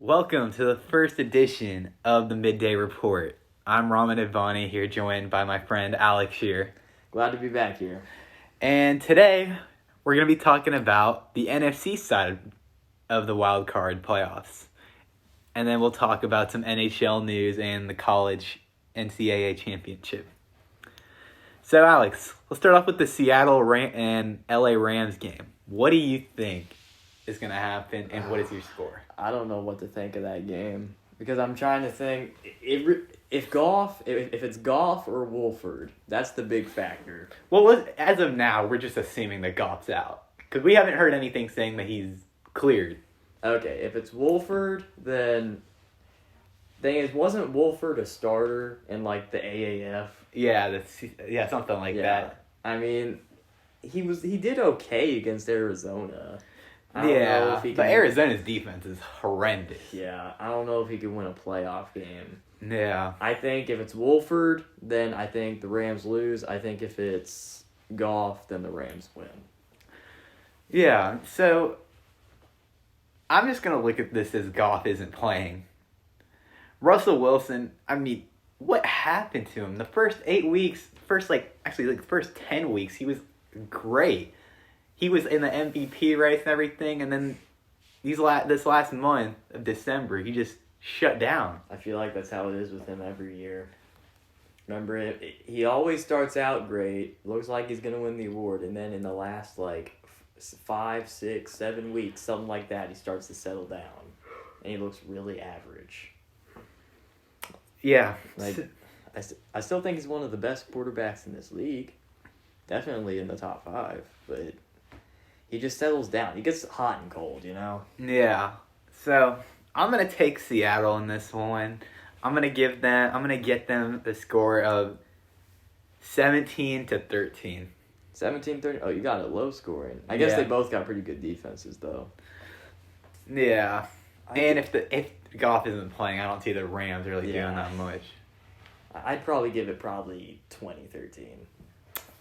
Welcome to the first edition of the Midday Report. I'm Raman here, joined by my friend Alex here. Glad to be back here. And today, we're going to be talking about the NFC side of the wild card playoffs. And then we'll talk about some NHL news and the college NCAA championship. So, Alex, let's start off with the Seattle and LA Rams game. What do you think is going to happen, and what is your score? I don't know what to think of that game because I'm trying to think if it's Goff or Wolford, that's the big factor. Well, as of now, we're just assuming that Goff's out because we haven't heard anything saying that he's cleared. Okay, if it's Wolford, then thing is, wasn't Wolford a starter in like the AAF? Yeah, something like that. I mean, he did okay against Arizona. I don't know if he but Arizona's defense is horrendous. Yeah, I don't know if he can win a playoff game. Yeah. I think if it's Wolford, then I think the Rams lose. I think if it's Goff, then the Rams win. Yeah, so I'm just going to look at this as Goff isn't playing. Russell Wilson, I mean, what happened to him? The first 8 weeks, first 10 weeks, he was great. He was in the MVP race and everything, and then this last month of December, he just shut down. I feel like that's how it is with him every year. Remember, he always starts out great, looks like he's going to win the award, and then in the last, 5, 6, 7 weeks, something like that, he starts to settle down, and he looks really average. Yeah. I still think he's one of the best quarterbacks in this league. Definitely in the top 5, but he just settles down. He gets hot and cold, you know? Yeah. So, I'm going to take Seattle in this one. I'm going to get them a score of 17-13. 17-13? Oh, you got it low scoring. I guess they both got pretty good defenses, though. Yeah. If Goff isn't playing, I don't see the Rams really doing that much. I'd probably give it 20-13.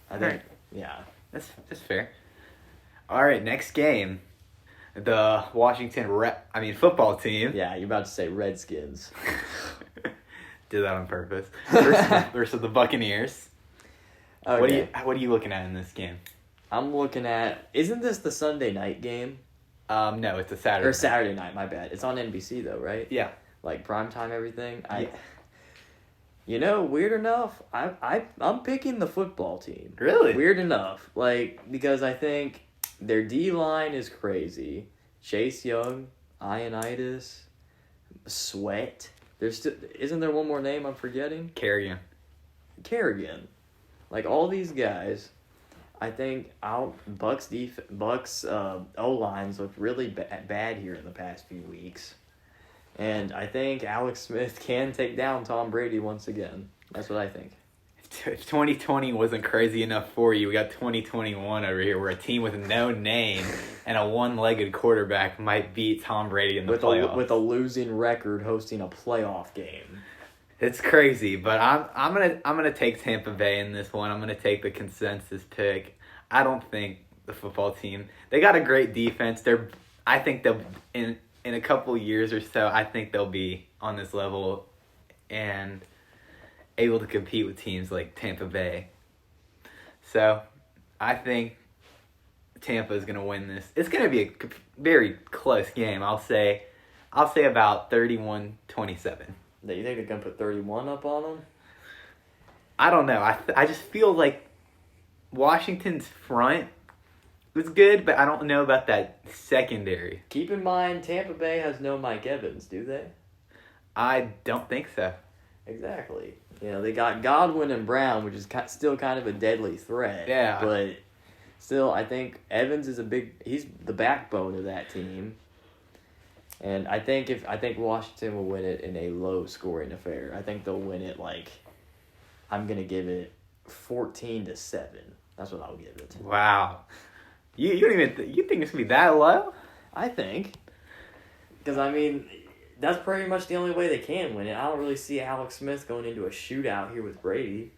I think, yeah. That's fair. All right, next game. The Washington football team. Yeah, you're about to say Redskins. Did that on purpose. Versus the Buccaneers. Okay. What are you looking at in this game? I'm looking at, isn't this the Sunday night game? No, it's a Saturday. Or Saturday night, my bad. It's on NBC though, right? Yeah. Like primetime everything. Yeah. Weird enough, I'm picking the football team. Really? Weird enough, because I think their D-line is crazy. Chase Young, Ioannidis, Sweat. Isn't there one more name I'm forgetting? Kerrigan. All these guys, I think Bucks O-lines looked really bad here in the past few weeks. And I think Alex Smith can take down Tom Brady once again. That's what I think. If 2020 wasn't crazy enough for you, we got 2021 over here where a team with no name and a one-legged quarterback might beat Tom Brady in the playoffs. With a losing record hosting a playoff game. It's crazy, but I'm gonna take Tampa Bay in this one. I'm gonna take the consensus pick. I don't think the football team, they got a great defense. I think they'll in a couple years or so, I think they'll be on this level and able to compete with teams like Tampa Bay. So, I think Tampa is going to win this. It's going to be a very close game. I'll say about 31-27. You think they're going to put 31 up on them? I don't know. I just feel like Washington's front was good, but I don't know about that secondary. Keep in mind, Tampa Bay has no Mike Evans, do they? I don't think so. Exactly. They got Godwin and Brown, which is still kind of a deadly threat. Yeah. But still, I think Evans is he's the backbone of that team. And I think Washington will win it in a low-scoring affair. I think they'll win it I'm going to give it 14-7. That's what I'll give it. Wow. You don't even you think it's going to be that low? I think. Because, that's pretty much the only way they can win it. I don't really see Alex Smith going into a shootout here with Brady.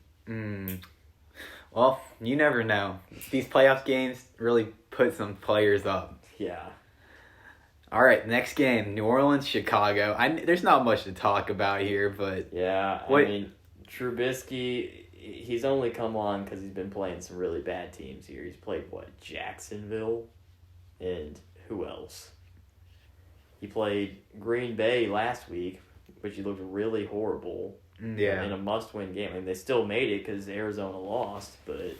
Well, you never know. These playoff games really put some players up. Yeah. All right, next game, New Orleans, Chicago. There's not much to talk about here, but Yeah, what, I mean, Trubisky, he's only come on because he's been playing some really bad teams here. He's played, Jacksonville? And who else? He played Green Bay last week, which he looked really horrible. yeah. In a must-win game. I mean, they still made it because Arizona lost, but,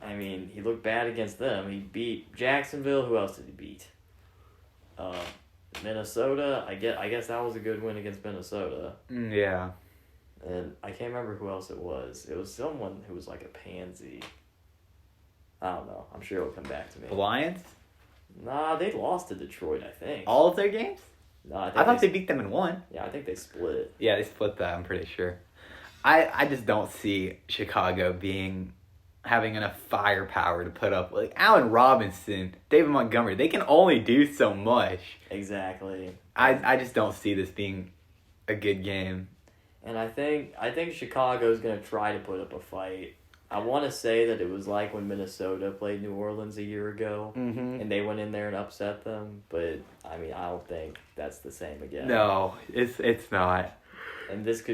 I mean, he looked bad against them. He beat Jacksonville. Who else did he beat? Minnesota. I guess that was a good win against Minnesota. Yeah. And I can't remember who else it was. It was someone who was like a pansy. I don't know. I'm sure it'll come back to me. The Lions? Nah, they lost to Detroit, I think. All of their games? No, I thought they beat them in one. Yeah, I think they split. Yeah, they split that, I'm pretty sure. I just don't see Chicago having enough firepower to put up. Like, Allen Robinson, David Montgomery, they can only do so much. Exactly. I just don't see this being a good game. And I think Chicago's going to try to put up a fight. I want to say that it was like when Minnesota played New Orleans a year ago, and they went in there and upset them. But, I mean, I don't think that's the same again. No, it's not. And this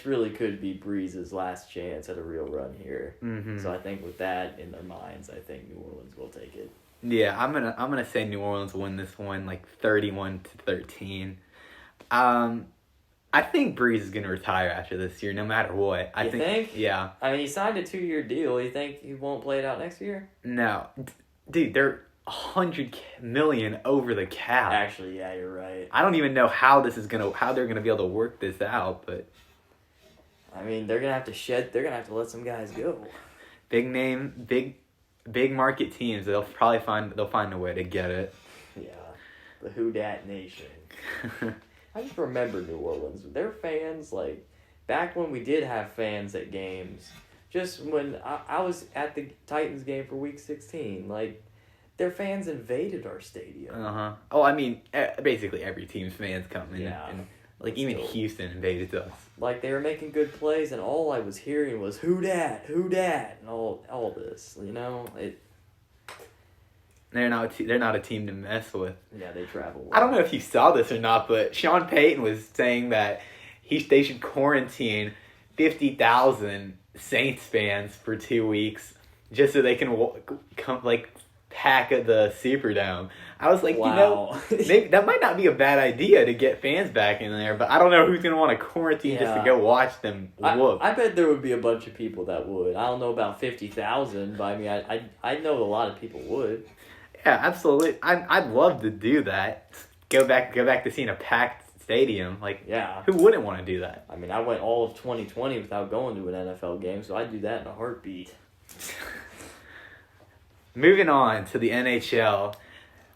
really could be Breeze's last chance at a real run here. Mm-hmm. So I think with that in their minds, I think New Orleans will take it. Yeah, I'm gonna say New Orleans will win this one like 31-13. I think Breeze is gonna retire after this year, no matter what. You think? Yeah. I mean, he signed a 2-year deal. You think he won't play it out next year? No, dude, they're $100 million over the cap. Actually, yeah, you're right. I don't even know how they're gonna be able to work this out, but I mean, they're gonna have to let some guys go. big name, big market teams, they'll find a way to get it. Yeah, the Who Dat Nation. I just remember New Orleans. Their fans, like, back when we did have fans at games, just when I was at the Titans game for Week 16, like, their fans invaded our stadium. Uh-huh. Oh, I mean, basically every team's fans come in. Yeah. And like, even Houston invaded us. Like, they were making good plays, and all I was hearing was, who dat, and all this, you know? They're not a team to mess with. Yeah, they travel well. I don't know if you saw this or not, but Sean Payton was saying that they should quarantine 50,000 Saints fans for 2 weeks just so they can pack at the Superdome. I was like, wow. maybe that might not be a bad idea to get fans back in there, but I don't know who's going to want to quarantine just to go watch them whoop. I bet there would be a bunch of people that would. I don't know about 50,000, but I mean, I know a lot of people would. Yeah, absolutely. I'd love to do that. Go back to seeing a packed stadium. Like, yeah, who wouldn't want to do that? I mean, I went all of 2020 without going to an NFL game, so I'd do that in a heartbeat. Moving on to the NHL,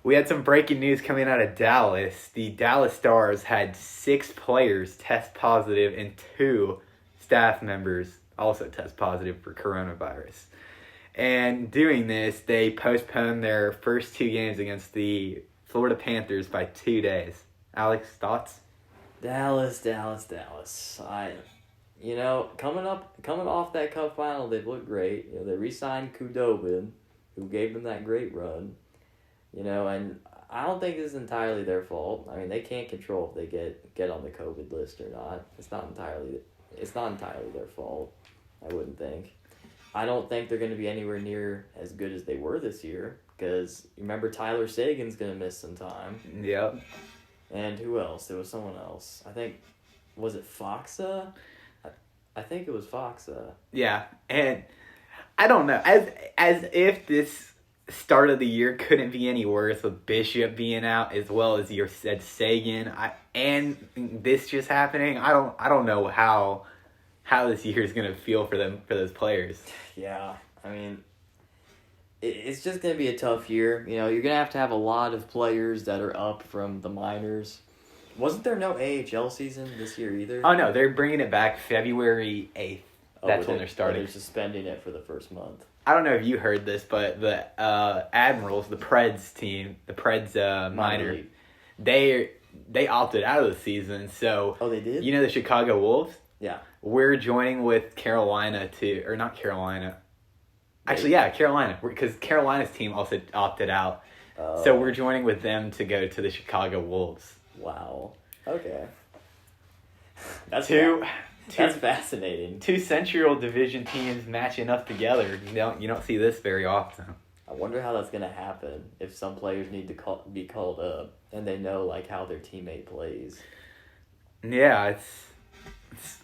we had some breaking news coming out of Dallas. The Dallas Stars had 6 players test positive and 2 staff members also test positive for coronavirus. And doing this, they postponed their first 2 games against the Florida Panthers by 2 days. Alex, thoughts? Dallas. Coming off that Cup final, they've looked great. You know, they re-signed Kudobin, who gave them that great run. You know, and I don't think this is entirely their fault. I mean, they can't control if they get on the COVID list or not. It's not entirely their fault, I wouldn't think. I don't think they're going to be anywhere near as good as they were this year, because remember Tyler Sagan's going to miss some time. Yep. And who else? There was someone else. I think, was it Foxa? I think it was Foxa. Yeah, and I don't know. As if this start of the year couldn't be any worse with Bishop being out as well as you said Sagan. And this just happening. I don't know how this year is gonna feel for those players. Yeah, I mean, it's just gonna be a tough year. You know, you're gonna have a lot of players that are up from the minors. Wasn't there no AHL season this year either? Oh no, they're bringing it back February 8th. That's when they're starting. They're suspending it for the first month. I don't know if you heard this, but the Admirals, the Preds team, the Preds minor, they opted out of the season. So they did? You know the Chicago Wolves? Yeah. We're joining with Carolina or not Carolina. Actually, yeah, Carolina, because Carolina's team also opted out. So we're joining with them to go to the Chicago Wolves. Wow. Okay. That's fascinating. Two Central Division teams matching up together. You don't see this very often. I wonder how that's gonna happen if some players need to be called up and they know like how their teammate plays. Yeah, it's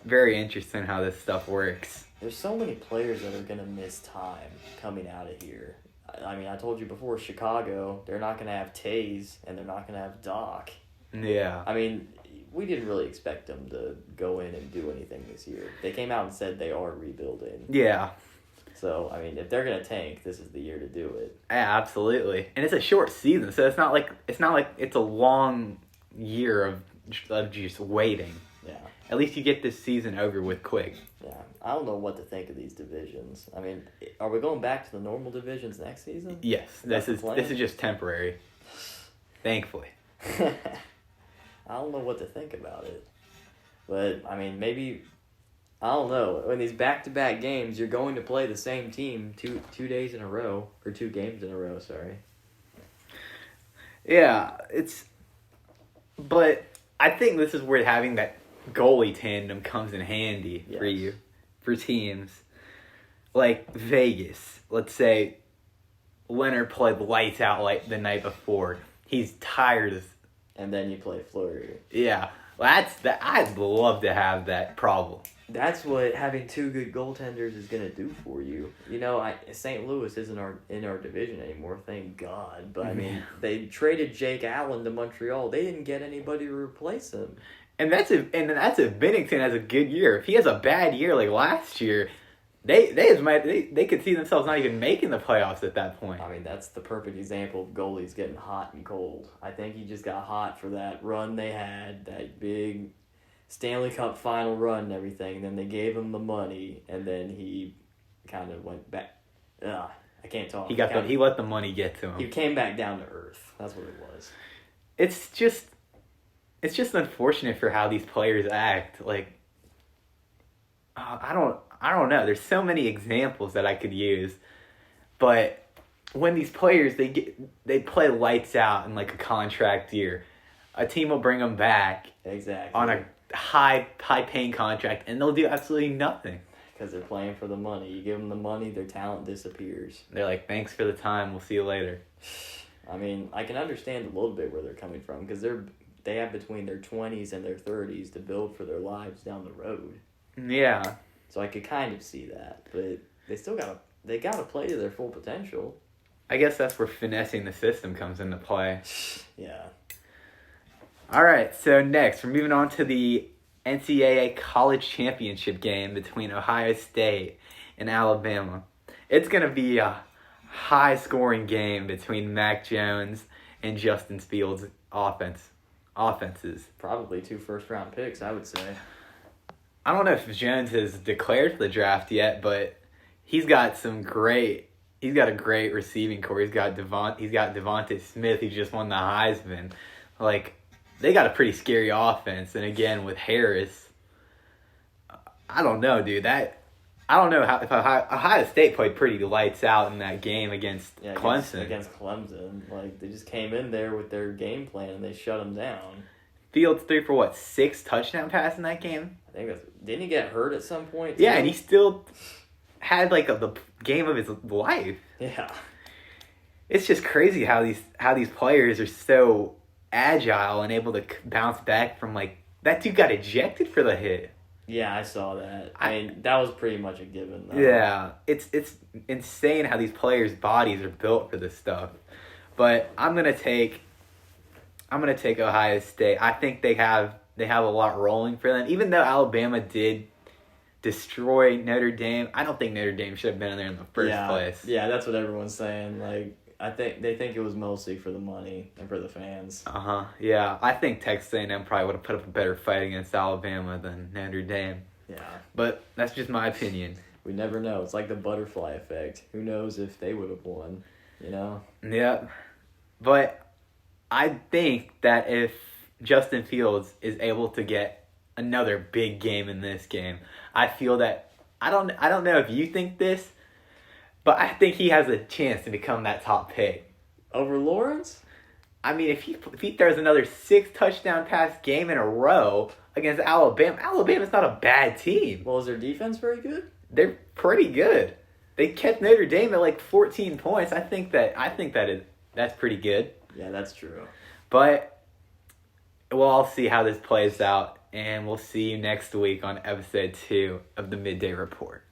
very interesting how this stuff works. There's so many players that are gonna miss time coming out of here. I mean, I told you before, Chicago, they're not gonna have Taze and they're not gonna have Doc. Yeah. I mean, we didn't really expect them to go in and do anything this year. They came out and said they are rebuilding. Yeah. So, I mean, if they're going to tank, this is the year to do it. Yeah, absolutely. And it's a short season, so it's not like it's a long year of just waiting. Yeah. At least you get this season over with quick. Yeah. I don't know what to think of these divisions. I mean, are we going back to the normal divisions next season? Yes. This is just temporary. Thankfully. I don't know what to think about it. But, I mean, maybe, I don't know. In these back-to-back games, you're going to play the same team two days in a row. Or 2 games in a row, sorry. Yeah, but I think this is where having that goalie tandem comes in handy for teams. Like Vegas, let's say Leonard played lights out like the night before. He's tired as... And then you play Fleury. Yeah, I'd love to have that problem. That's what having 2 good goaltenders is going to do for you. You know, St. Louis isn't in our division anymore, thank God. But, I mean, they traded Jake Allen to Montreal. They didn't get anybody to replace him. And that's if Binnington has a good year. If he has a bad year like last year, they could see themselves not even making the playoffs at that point. I mean, that's the perfect example of goalies getting hot and cold. I think he just got hot for that run they had, that big Stanley Cup final run and everything. Then they gave him the money, and then he kind of went back. I can't talk. He let the money get to him. He came back down to earth. That's what it was. It's just unfortunate for how these players act. Like, I don't know. There's so many examples that I could use, but when these players they play lights out in like a contract year, a team will bring them back exactly on a high paying contract, and they'll do absolutely nothing because they're playing for the money. You give them the money, their talent disappears. They're like, thanks for the time. We'll see you later. I mean, I can understand a little bit where they're coming from because they have between their 20s and their 30s to build for their lives down the road. Yeah. So I could kind of see that, but they gotta play to their full potential. I guess that's where finessing the system comes into play. Yeah. All right, so next we're moving on to the NCAA College Championship game between Ohio State and Alabama. It's gonna be a high-scoring game between Mac Jones and Justin Fields' offenses. Probably 2 first-round picks, I would say. I don't know if Jones has declared for the draft yet, but he's got a great receiving core. He's got Devontae Smith, who just won the Heisman. Like, they got a pretty scary offense. And again, with Harris, I don't know, dude. I don't know if Ohio State played pretty lights out in that game against Clemson. Against Clemson. Like, they just came in there with their game plan and they shut them down. Fields threw for 6 touchdown passes in that game? I think didn't he get hurt at some point? Yeah, and he still had the game of his life. Yeah. It's just crazy how these players are so agile and able to bounce back from that dude got ejected for the hit. Yeah, I saw that. I mean, that was pretty much a given, though. Yeah, it's insane how these players' bodies are built for this stuff. But I'm gonna take Ohio State. I think they have a lot rolling for them. Even though Alabama did destroy Notre Dame, I don't think Notre Dame should have been in there in the first place. Yeah, that's what everyone's saying. Like, I think they think it was mostly for the money and for the fans. Yeah, I think Texas A&M probably would have put up a better fight against Alabama than Notre Dame. Yeah, but that's just my opinion. We never know. It's like the butterfly effect. Who knows if they would have won? You know. Yeah, but I think that if Justin Fields is able to get another big game in this game, I feel that I don't know if you think this, but I think he has a chance to become that top pick. Over Lawrence? I mean, if he throws another 6 touchdown pass game in a row against Alabama's not a bad team. Well, is their defense very good? They're pretty good. They kept Notre Dame at like 14 points. I think that's pretty good. Yeah, that's true. But we'll all see how this plays out, and we'll see you next week on episode 2 of the Midday Report.